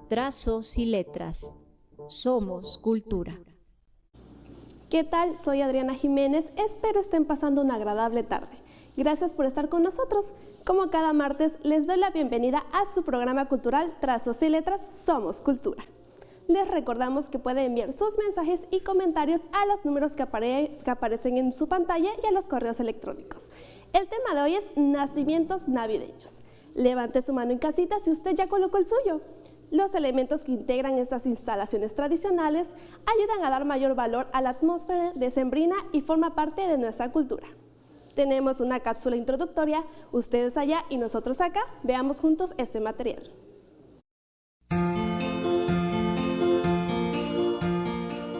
Trazos y letras. Somos cultura. ¿Qué tal? Soy Adriana Jiménez. Espero estén pasando una agradable tarde. Gracias por estar con nosotros. Como cada martes, les doy la bienvenida a su programa cultural Trazos y letras. Somos cultura. Les recordamos que pueden enviar sus mensajes y comentarios a los números que aparecen en su pantalla y a los correos electrónicos. El tema de hoy es nacimientos navideños. Levante su mano en casita si usted ya colocó el suyo. Los elementos que integran estas instalaciones tradicionales ayudan a dar mayor valor a la atmósfera decembrina y forma parte de nuestra cultura. Tenemos una cápsula introductoria, ustedes allá y nosotros acá. Veamos juntos este material.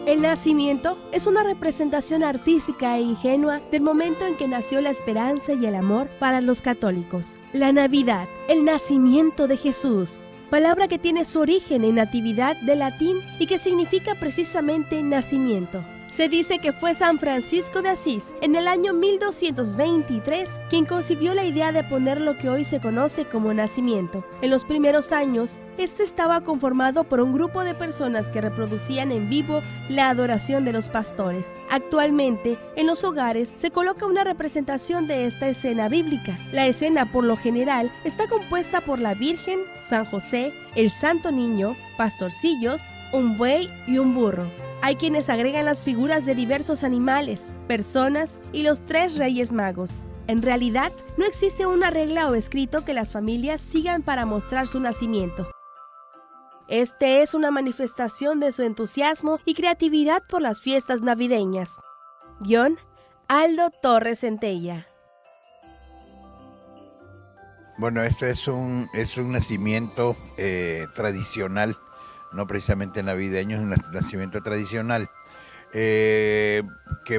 El nacimiento es una representación artística e ingenua del momento en que nació la esperanza y el amor para los católicos. La Navidad, el nacimiento de Jesús, palabra que tiene su origen en natividad del latín y que significa precisamente nacimiento. Se dice que fue San Francisco de Asís, en el año 1223, quien concibió la idea de poner lo que hoy se conoce como nacimiento. En los primeros años, este estaba conformado por un grupo de personas que reproducían en vivo la adoración de los pastores. Actualmente, en los hogares se coloca una representación de esta escena bíblica. La escena, por lo general, está compuesta por la Virgen, San José, el Santo Niño, pastorcillos, un buey y un burro. Hay quienes agregan las figuras de diversos animales, personas y los 3 Reyes Magos. En realidad, no existe una regla o escrito que las familias sigan para mostrar su nacimiento. Este es una manifestación de su entusiasmo y creatividad por las fiestas navideñas. Guión, Aldo Torres Centella. Bueno, esto es un nacimiento tradicional, no precisamente navideño, es un nacimiento tradicional que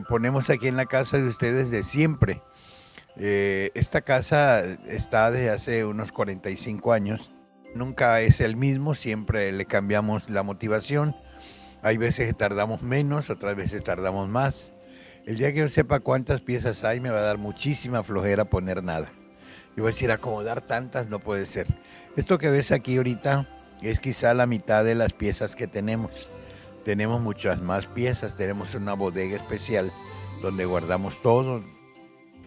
ponemos aquí en la casa de ustedes de siempre. Esta casa está desde hace unos 45 años. Nunca es el mismo, siempre le cambiamos la motivación. Hay veces que tardamos menos, otras veces tardamos más. El día que yo sepa cuántas piezas hay, me va a dar muchísima flojera poner nada. Yo voy a decir, acomodar tantas no puede ser. Esto que ves aquí ahorita es quizá la mitad de las piezas que tenemos. Tenemos muchas más piezas, tenemos una bodega especial donde guardamos todo.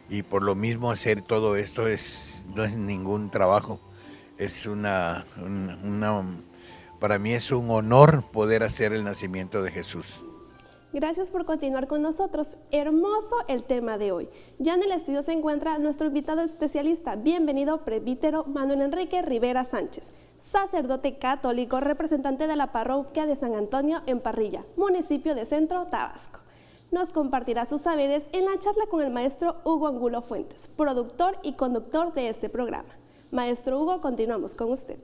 Y por lo mismo hacer todo esto no es ningún trabajo. Es para mí es un honor poder hacer el nacimiento de Jesús. Gracias por continuar con nosotros. Hermoso el tema de hoy. Ya en el estudio se encuentra nuestro invitado especialista. Bienvenido, presbítero Manuel Enrique Rivera Sánchez, sacerdote católico, representante de la parroquia de San Antonio en Parrilla, municipio de Centro, Tabasco. Nos compartirá sus saberes en la charla con el maestro Hugo Angulo Fuentes, productor y conductor de este programa. Maestro Hugo, continuamos con usted.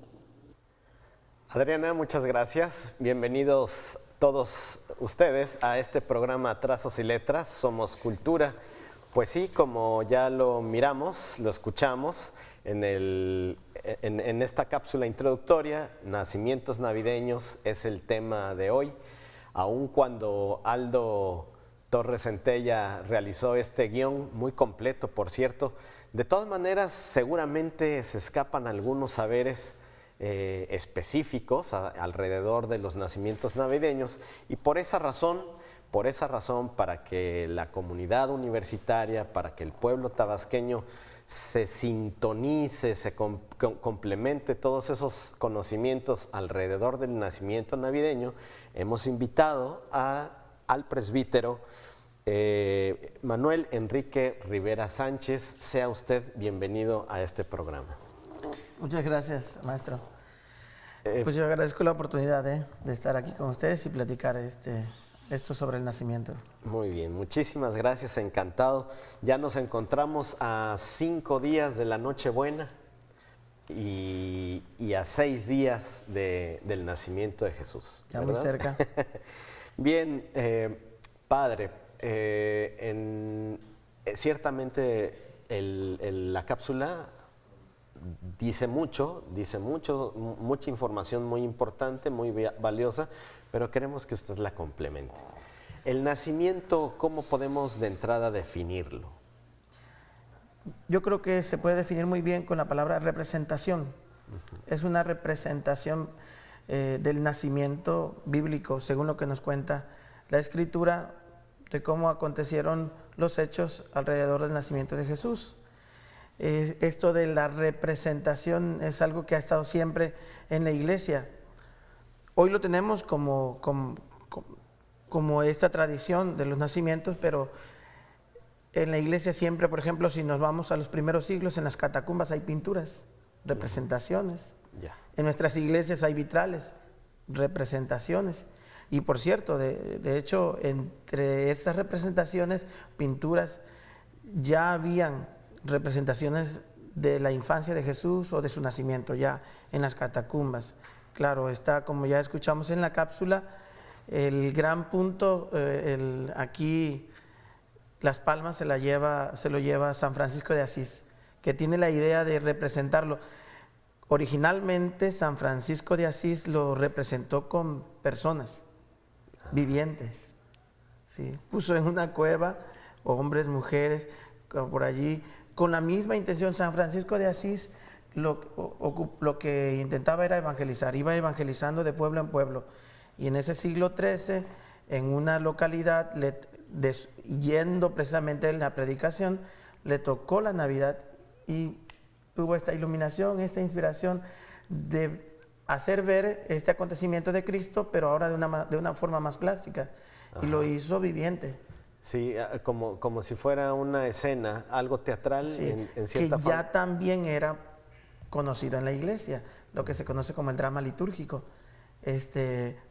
Adriana, muchas gracias. Bienvenidos todos ustedes a este programa Trazos y Letras, Somos Cultura. Pues sí, como ya lo miramos, lo escuchamos en esta cápsula introductoria, nacimientos navideños es el tema de hoy. Aun cuando Aldo Torres Centella realizó este guión, muy completo por cierto, de todas maneras seguramente se escapan algunos saberes específicos alrededor de los nacimientos navideños y por esa razón, para que la comunidad universitaria, para que el pueblo tabasqueño se sintonice, se complemente todos esos conocimientos alrededor del nacimiento navideño, hemos invitado al presbítero Manuel Enrique Rivera Sánchez. Sea usted bienvenido a este programa. Muchas gracias, maestro. Pues yo agradezco la oportunidad de estar aquí con ustedes y platicar esto sobre el nacimiento. Muy bien, muchísimas gracias, encantado. Ya nos encontramos a 5 días de la Nochebuena y a 6 días del nacimiento de Jesús. Ya muy cerca. Bien, padre, ciertamente la cápsula dice mucha información muy importante, muy valiosa, pero queremos que usted la complemente. El nacimiento, ¿cómo podemos de entrada definirlo? Yo creo que se puede definir muy bien con la palabra representación. Es una representación del nacimiento bíblico, según lo que nos cuenta la Escritura, de cómo acontecieron los hechos alrededor del nacimiento de Jesús. Esto de la representación es algo que ha estado siempre en la iglesia. Hoy lo tenemos como esta tradición de los nacimientos, pero en la iglesia siempre, por ejemplo, si nos vamos a los primeros siglos, en las catacumbas hay pinturas, representaciones. En nuestras iglesias hay vitrales, representaciones. Y por cierto, de hecho, entre esas representaciones, pinturas, ya habían representaciones de la infancia de Jesús o de su nacimiento ya en las catacumbas. Claro, está, como ya escuchamos en la cápsula, el gran punto, aquí las palmas se lo lleva San Francisco de Asís, que tiene la idea de representarlo. Originalmente San Francisco de Asís lo representó con personas vivientes, ¿sí? Puso en una cueva hombres, mujeres, por allí, con la misma intención. San Francisco de Asís lo que intentaba era evangelizar, iba evangelizando de pueblo en pueblo. Y en ese siglo XIII, en una localidad, yendo precisamente en la predicación, le tocó la Navidad y tuvo esta iluminación, esta inspiración de hacer ver este acontecimiento de Cristo, pero ahora de una forma más plástica. Ajá. Y lo hizo viviente. Sí, como si fuera una escena, algo teatral, sí, en cierta forma. Que ya también era conocido en la iglesia, lo que se conoce como el drama litúrgico.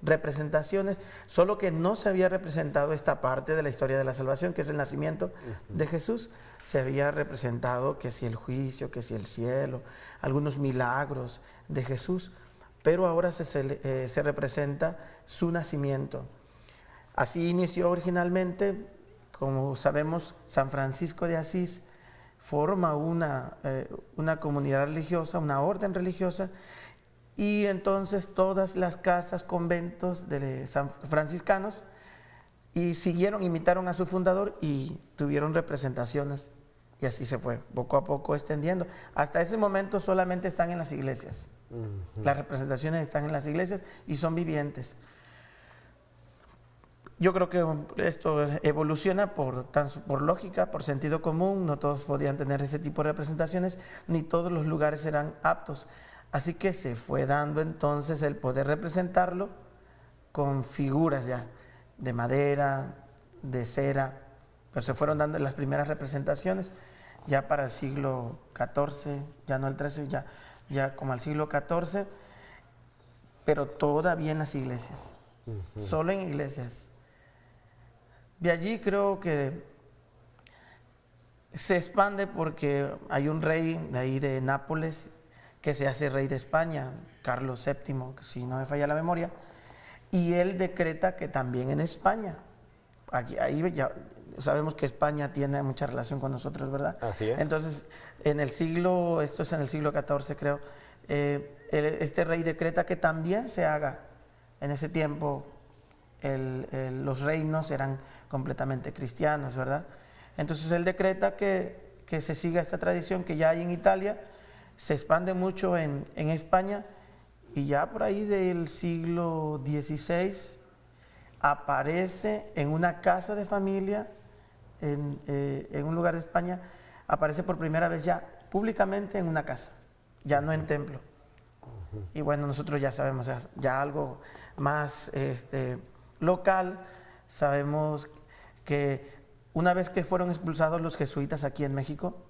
Representaciones, solo que no se había representado esta parte de la historia de la salvación, que es el nacimiento de Jesús. Se había representado que si el juicio, que si el cielo, algunos milagros de Jesús, pero ahora se representa su nacimiento. Así inició originalmente. Como sabemos, San Francisco de Asís forma una comunidad religiosa, una orden religiosa, y entonces todas las casas, conventos de franciscanos imitaron a su fundador y tuvieron representaciones, y así se fue poco a poco extendiendo. Hasta ese momento solamente están en las iglesias. Las representaciones están en las iglesias y son vivientes. Yo creo que esto evoluciona por lógica, por sentido común. No todos podían tener ese tipo de representaciones, ni todos los lugares eran aptos. Así que se fue dando entonces el poder representarlo con figuras ya de madera, de cera, pero se fueron dando las primeras representaciones ya para el siglo XIV, ya no el XIII, ya como al siglo XIV, pero todavía en las iglesias, solo en iglesias. De allí creo que se expande porque hay un rey de ahí de Nápoles que se hace rey de España, Carlos VII, si no me falla la memoria, y él decreta que también en España, ahí ya sabemos que España tiene mucha relación con nosotros, ¿verdad? Así es. Entonces, esto es en el siglo XIV creo, este rey decreta que también se haga en ese tiempo. Los reinos eran completamente cristianos, ¿verdad? Entonces él decreta que se siga esta tradición que ya hay en Italia, se expande mucho en España, y ya por ahí del siglo XVI aparece en una casa de familia, en un lugar de España, aparece por primera vez ya públicamente en una casa, ya no en templo. Y bueno, nosotros ya sabemos ya algo más local. Sabemos que una vez que fueron expulsados los jesuitas aquí en México,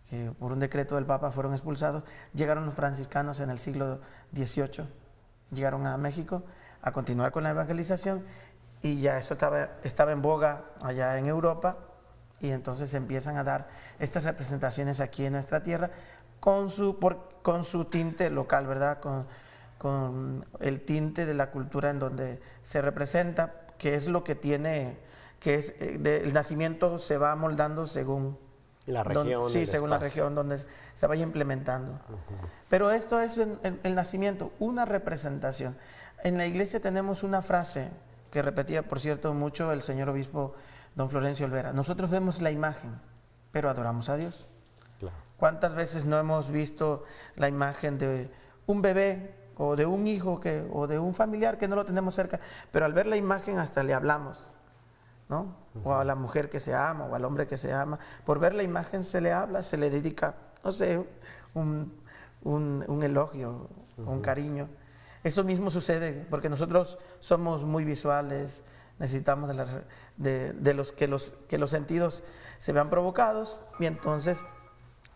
que por un decreto del Papa fueron expulsados, llegaron los franciscanos en el siglo XVIII, llegaron a México a continuar con la evangelización, y ya eso estaba en boga allá en Europa, y entonces se empiezan a dar estas representaciones aquí en nuestra tierra con su tinte local, ¿verdad? Con el tinte de la cultura en donde se representa, que es lo que tiene, que es el nacimiento se va moldando según la región. Sí, según la región donde se vaya implementando. Pero esto es el nacimiento, una representación. En la iglesia tenemos una frase que repetía, por cierto, mucho el señor obispo don Florencio Olvera: nosotros vemos la imagen, pero adoramos a Dios. Claro. ¿Cuántas veces no hemos visto la imagen de un bebé o de un hijo o de un familiar que no lo tenemos cerca, pero al ver la imagen hasta le hablamos, ¿no? O a la mujer que se ama o al hombre que se ama, por ver la imagen se le habla, se le dedica, no sé, un elogio, un cariño. Eso mismo sucede porque nosotros somos muy visuales, necesitamos que los sentidos se vean provocados, y entonces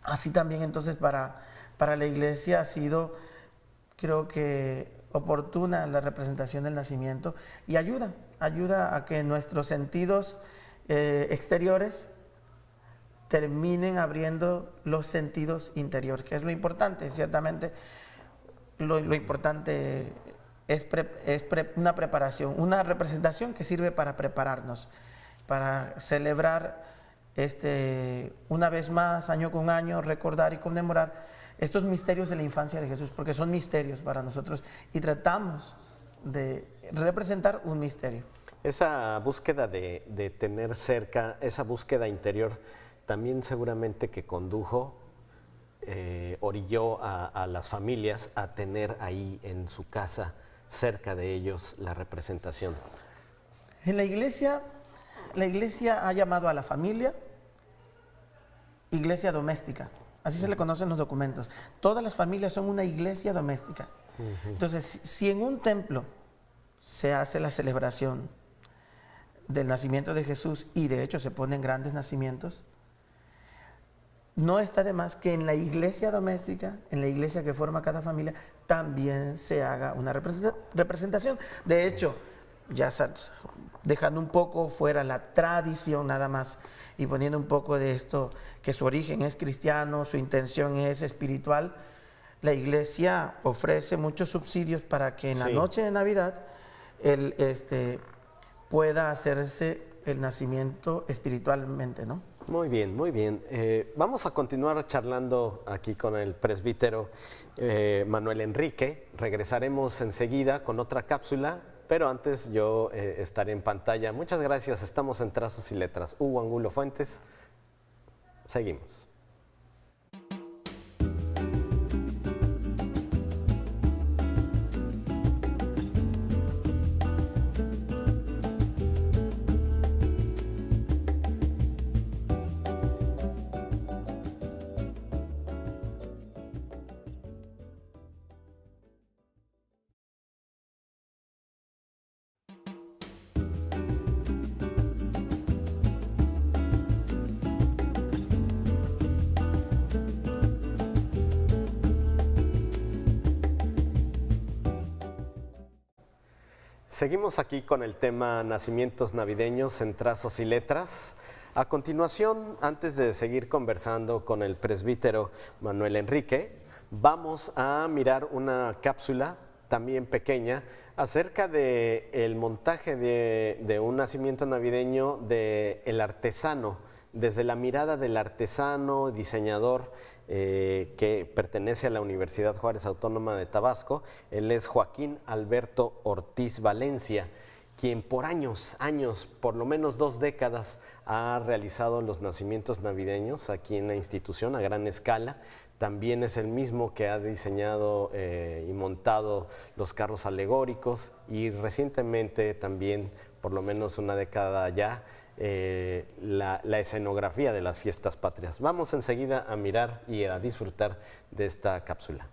así también entonces para la iglesia ha sido, creo que, oportuna la representación del nacimiento, y ayuda a que nuestros sentidos exteriores terminen abriendo los sentidos interiores, que es lo importante. Ciertamente lo importante es una preparación, una representación que sirve para prepararnos, para celebrar una vez más, año con año, recordar y conmemorar estos misterios de la infancia de Jesús, porque son misterios para nosotros y tratamos de representar un misterio. Esa búsqueda de tener cerca, esa búsqueda interior, también seguramente que condujo, orilló a las familias a tener ahí en su casa, cerca de ellos, la representación. En la iglesia ha llamado a la familia iglesia doméstica. Así se le conocen los documentos. Todas las familias son una iglesia doméstica. Entonces, si en un templo se hace la celebración del nacimiento de Jesús, y de hecho se ponen grandes nacimientos, no está de más que en la iglesia doméstica, en la iglesia que forma cada familia, también se haga una representación. De hecho, ya dejando un poco fuera la tradición nada más y poniendo un poco de esto, que su origen es cristiano, su intención es espiritual, la iglesia ofrece muchos subsidios para que en la noche de Navidad pueda hacerse el nacimiento espiritualmente, ¿no? Muy bien, muy bien. Vamos a continuar charlando aquí con el presbítero Manuel Enrique. Regresaremos enseguida con otra cápsula, pero antes yo estaré en pantalla. Muchas gracias, estamos en Trazos y Letras. Hugo Angulo Fuentes, seguimos. Seguimos aquí con el tema nacimientos navideños en Trazos y Letras. A continuación, antes de seguir conversando con el presbítero Manuel Enrique, vamos a mirar una cápsula también pequeña acerca del montaje de un nacimiento navideño del artesano, desde la mirada del artesano, diseñador, que pertenece a la Universidad Juárez Autónoma de Tabasco. Él es Joaquín Alberto Ortiz Valencia, quien por años, por lo menos 2 décadas, ha realizado los nacimientos navideños aquí en la institución a gran escala. También es el mismo que ha diseñado y montado los carros alegóricos, y recientemente también, por lo menos una década ya, la escenografía de las fiestas patrias. Vamos enseguida a mirar y a disfrutar de esta cápsula.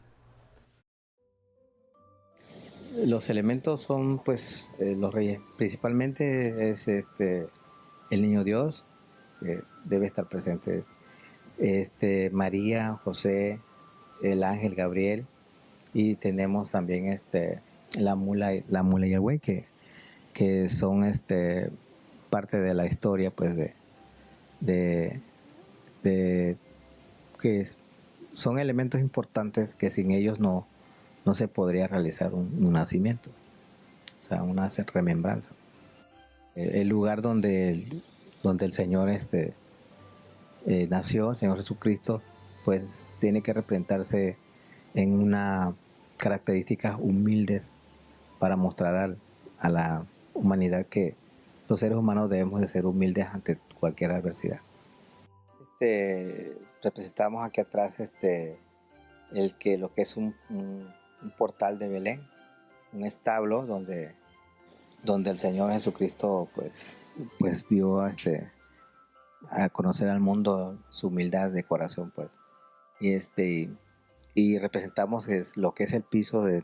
Los elementos son pues los reyes. Principalmente es el niño Dios, que debe estar presente. María, José, el ángel Gabriel, y tenemos también la mula y el buey, que son parte de la historia, pues son elementos importantes que sin ellos no se podría realizar un nacimiento, o sea, una remembranza. el lugar donde el Señor nació, el Señor Jesucristo, pues tiene que representarse en unas características humildes para mostrar a la humanidad que los seres humanos debemos de ser humildes ante cualquier adversidad. Representamos aquí atrás lo que es un portal de Belén, un establo donde el Señor Jesucristo pues dio a conocer al mundo su humildad de corazón, pues. Y representamos lo que es el piso de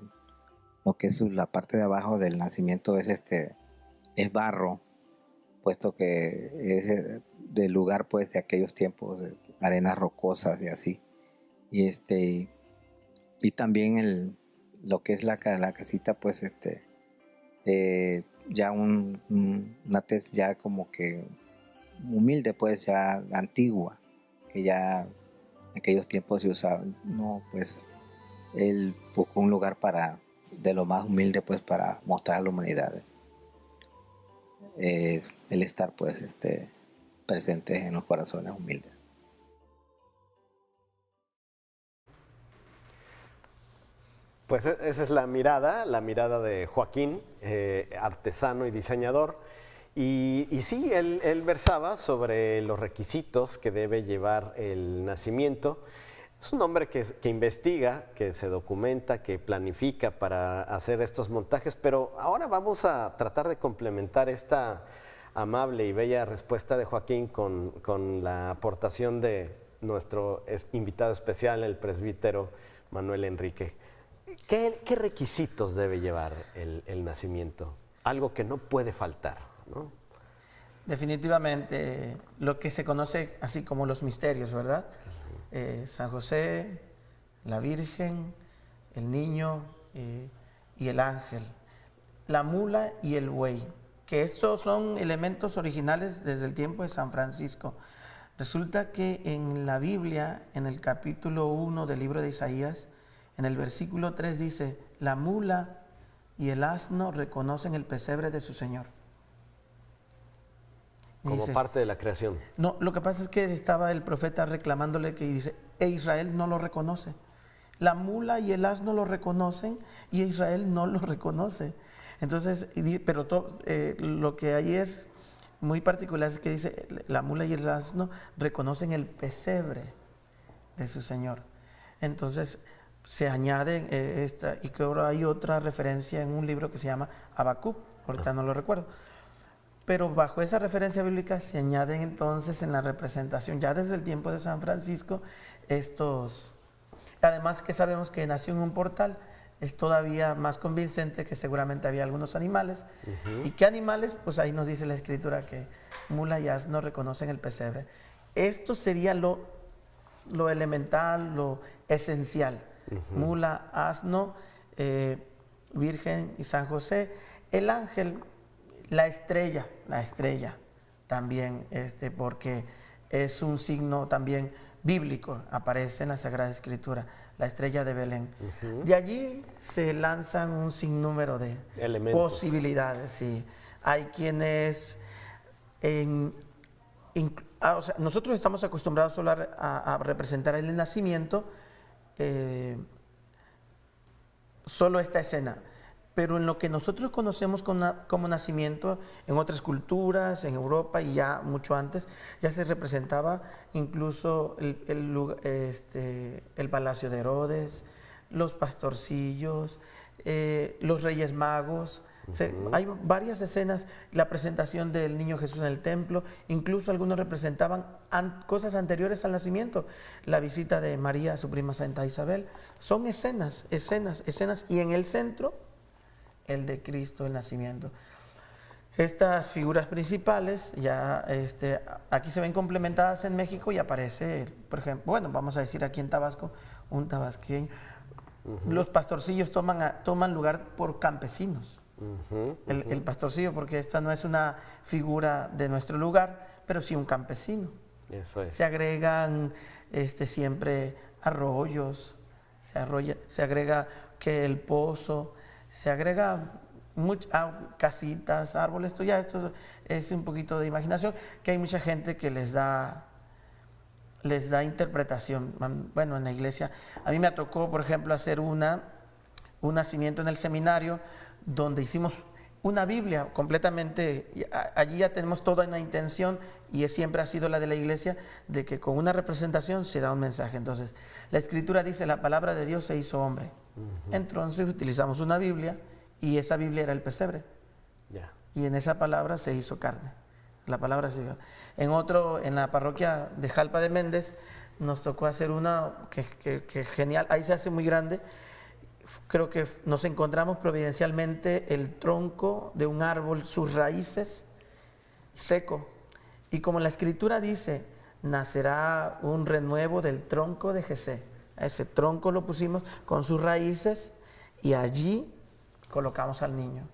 lo que es la parte de abajo del nacimiento es barro, puesto que es del lugar pues de aquellos tiempos, de arenas rocosas y así. Y también lo que es la casita pues ya una tez ya como que humilde, pues ya antigua, que ya en aquellos tiempos se usaba, no, pues él buscó un lugar de lo más humilde, pues para mostrar a la humanidad el estar pues presente en los corazones humildes. Pues esa es la mirada de Joaquín, artesano y diseñador. Y sí, él versaba sobre los requisitos que debe llevar el nacimiento. Es un hombre que investiga, que se documenta, que planifica para hacer estos montajes, pero ahora vamos a tratar de complementar esta amable y bella respuesta de Joaquín con la aportación de nuestro invitado especial, el presbítero Manuel Enrique. ¿Qué requisitos debe llevar el nacimiento? Algo que no puede faltar, ¿no? Definitivamente lo que se conoce así como los misterios, ¿verdad? San José, la Virgen, el niño y el ángel, la mula y el buey, que estos son elementos originales desde el tiempo de San Francisco. Resulta que en la Biblia, en el capítulo 1 del libro de Isaías, en el versículo 3 dice, la mula y el asno reconocen el pesebre de su Señor. Como dice, parte de la creación. No, lo que pasa es que estaba el profeta reclamándole que dice, Israel no lo reconoce. La mula y el asno lo reconocen y Israel no lo reconoce. Entonces, pero lo que hay es muy particular, es que dice, la mula y el asno reconocen el pesebre de su Señor. Entonces, se añade y que ahora hay otra referencia en un libro que se llama Habacuc, ahorita no lo recuerdo. Pero bajo esa referencia bíblica se añaden entonces en la representación, ya desde el tiempo de San Francisco, además que sabemos que nació en un portal, es todavía más convincente que seguramente había algunos animales. ¿Y qué animales? Pues ahí nos dice la Escritura que mula y asno reconocen el pesebre. Esto sería lo elemental, lo esencial. Mula, asno, Virgen y San José. El ángel, la estrella también, porque es un signo también bíblico, aparece en la Sagrada Escritura, la estrella de Belén. De allí se lanzan un sinnúmero de elementos, posibilidades. Sí. Hay quienes, nosotros estamos acostumbrados solo a representar el nacimiento, solo esta escena. Pero en lo que nosotros conocemos como nacimiento, en otras culturas, en Europa y ya mucho antes, ya se representaba incluso el palacio de Herodes, los pastorcillos, los reyes magos. Hay varias escenas, la presentación del niño Jesús en el templo, incluso algunos representaban cosas anteriores al nacimiento, la visita de María a su prima Santa Isabel. Son escenas, y en el centro el de Cristo, el nacimiento. Estas figuras principales ya aquí se ven complementadas en México y aparece, por ejemplo, bueno, vamos a decir aquí en Tabasco, un tabasqueño. Los pastorcillos toman lugar por campesinos. El pastorcillo, porque esta no es una figura de nuestro lugar, pero sí un campesino. Eso es. Se agregan siempre arroyos, se agrega que el pozo, se agrega casitas, árboles, esto es un poquito de imaginación, que hay mucha gente que les da interpretación. Bueno, en la iglesia, a mí me tocó, por ejemplo, hacer un nacimiento en el seminario donde hicimos una Biblia completamente. Allí ya tenemos toda una intención, y siempre ha sido la de la iglesia, de que con una representación se da un mensaje. Entonces, la Escritura dice: la palabra de Dios se hizo hombre. Entonces utilizamos una Biblia, y esa Biblia era el pesebre. Y en esa palabra se hizo carne. La palabra se hizo. En la parroquia de Jalpa de Méndez, nos tocó hacer una que genial. Ahí se hace muy grande. Creo que nos encontramos providencialmente el tronco de un árbol, sus raíces, seco. Y como la Escritura dice, nacerá un renuevo del tronco de Jesé. Ese tronco lo pusimos con sus raíces, y allí colocamos al niño.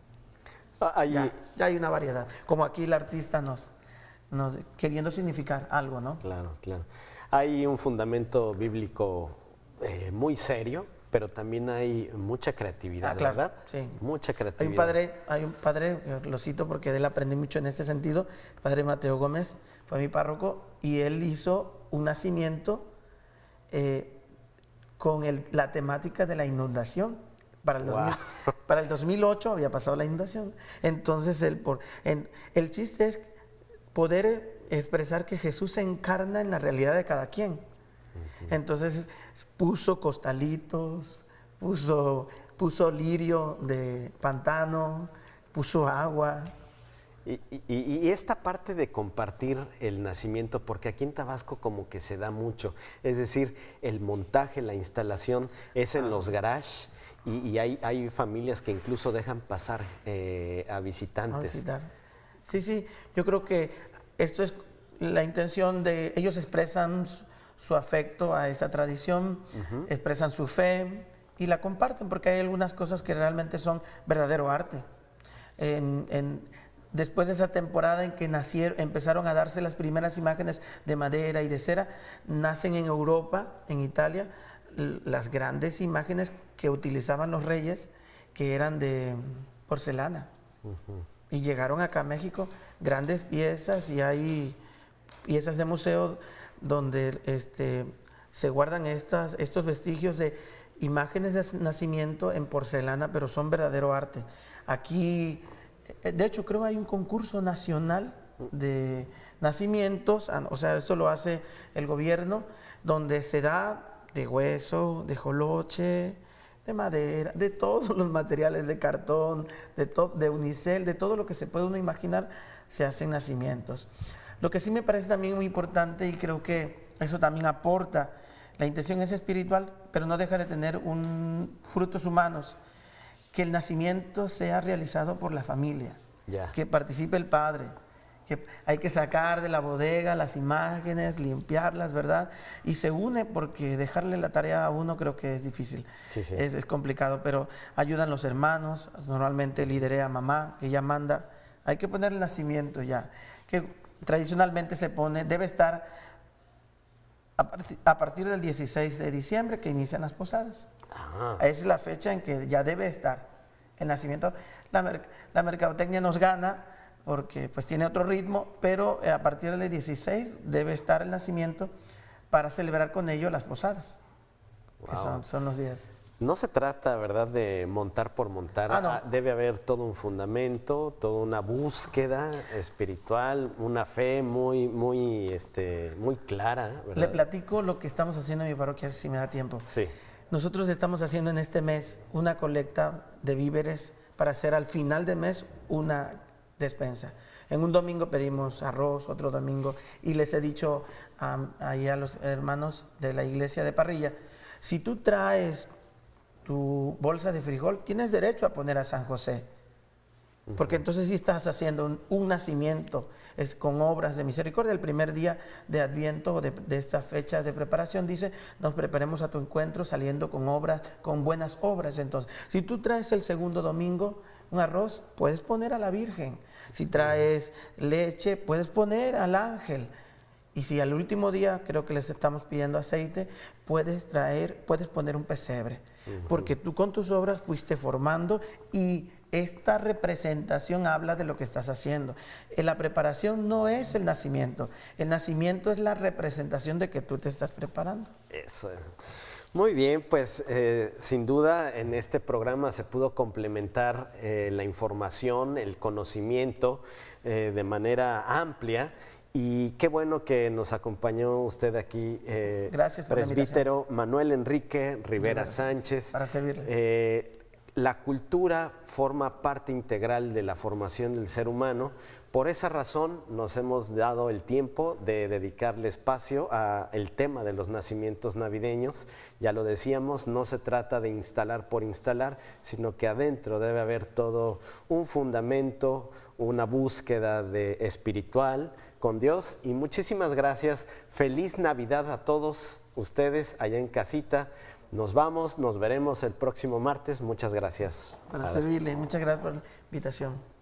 Ya hay una variedad. Como aquí el artista nos queriendo significar algo, ¿no? Claro, claro. Hay un fundamento bíblico muy serio, pero también hay mucha creatividad, claro, ¿verdad? Sí. Mucha creatividad. Hay un padre, lo cito porque de él aprendí mucho en este sentido, el padre Mateo Gómez, fue mi párroco, y él hizo un nacimiento con la temática de la inundación. Para el 2008 había pasado la inundación. Entonces, el chiste es poder expresar que Jesús se encarna en la realidad de cada quien. Entonces puso costalitos, puso lirio de pantano, puso agua. Y esta parte de compartir el nacimiento, porque aquí en Tabasco como que se da mucho, es decir, el montaje, la instalación es en los garages, y hay familias que incluso dejan pasar a visitantes. Sí, yo creo que esto es la intención de ellos. Expresan su afecto a esta tradición, expresan su fe y la comparten, porque hay algunas cosas que realmente son verdadero arte. Después de esa temporada en que empezaron a darse las primeras imágenes de madera y de cera, nacen en Europa, en Italia, las grandes imágenes que utilizaban los reyes, que eran de porcelana. Y llegaron acá a México grandes piezas, y hay piezas de museo donde se guardan estos vestigios de imágenes de nacimiento en porcelana, pero son verdadero arte. Aquí, de hecho, creo que hay un concurso nacional de nacimientos, o sea, esto lo hace el gobierno, donde se da de hueso, de joloche, de madera, de todos los materiales, de cartón, de unicel, de todo lo que se puede uno imaginar, se hacen nacimientos. Lo que sí me parece también muy importante, y creo que eso también aporta, la intención es espiritual, pero no deja de tener frutos humanos, que el nacimiento sea realizado por la familia, que participe el padre, que hay que sacar de la bodega las imágenes, limpiarlas, ¿verdad? Y se une, porque dejarle la tarea a uno creo que es difícil, es complicado, pero ayudan los hermanos, normalmente liderea mamá, que ella manda, hay que poner el nacimiento ya, que tradicionalmente se pone, debe estar a partir del 16 de diciembre, que inician las posadas. Esa es la fecha en que ya debe estar el nacimiento. La mercadotecnia nos gana, porque pues tiene otro ritmo, pero a partir del 16 debe estar el nacimiento para celebrar con ello las posadas, que son los días. No se trata, ¿verdad?, de montar por montar. No. Debe haber todo un fundamento, toda una búsqueda espiritual, una fe muy clara, ¿verdad? Le platico lo que estamos haciendo en mi parroquia, si me da tiempo. Sí. Nosotros estamos haciendo en este mes una colecta de víveres para hacer al final de mes una despensa. En un domingo pedimos arroz, otro domingo, y les he dicho ahí a los hermanos de la iglesia de Parrilla, si tú traes tu bolsa de frijol, tienes derecho a poner a San José, porque entonces sí estás haciendo un nacimiento, es con obras de misericordia. El primer día de Adviento, de esta fecha de preparación, dice, nos preparemos a tu encuentro saliendo con buenas obras. Entonces, si tú traes el segundo domingo un arroz, puedes poner a la Virgen. Si traes leche, puedes poner al ángel. Y si al último día, creo que les estamos pidiendo aceite, puedes poner un pesebre. Porque tú con tus obras fuiste formando, y esta representación habla de lo que estás haciendo. La preparación no es el nacimiento es la representación de que tú te estás preparando. Eso es. Muy bien, pues sin duda en este programa se pudo complementar la información, el conocimiento de manera amplia. Y qué bueno que nos acompañó usted aquí, Gracias por presbítero Manuel Enrique Rivera Sánchez. Para servirle. La cultura forma parte integral de la formación del ser humano. Por esa razón nos hemos dado el tiempo de dedicarle espacio al tema de los nacimientos navideños. Ya lo decíamos, no se trata de instalar por instalar, sino que adentro debe haber todo un fundamento, una búsqueda espiritual con Dios. Y muchísimas gracias. Feliz Navidad a todos ustedes allá en casita. Nos vamos, nos veremos el próximo martes. Muchas gracias. Para servirle, muchas gracias por la invitación.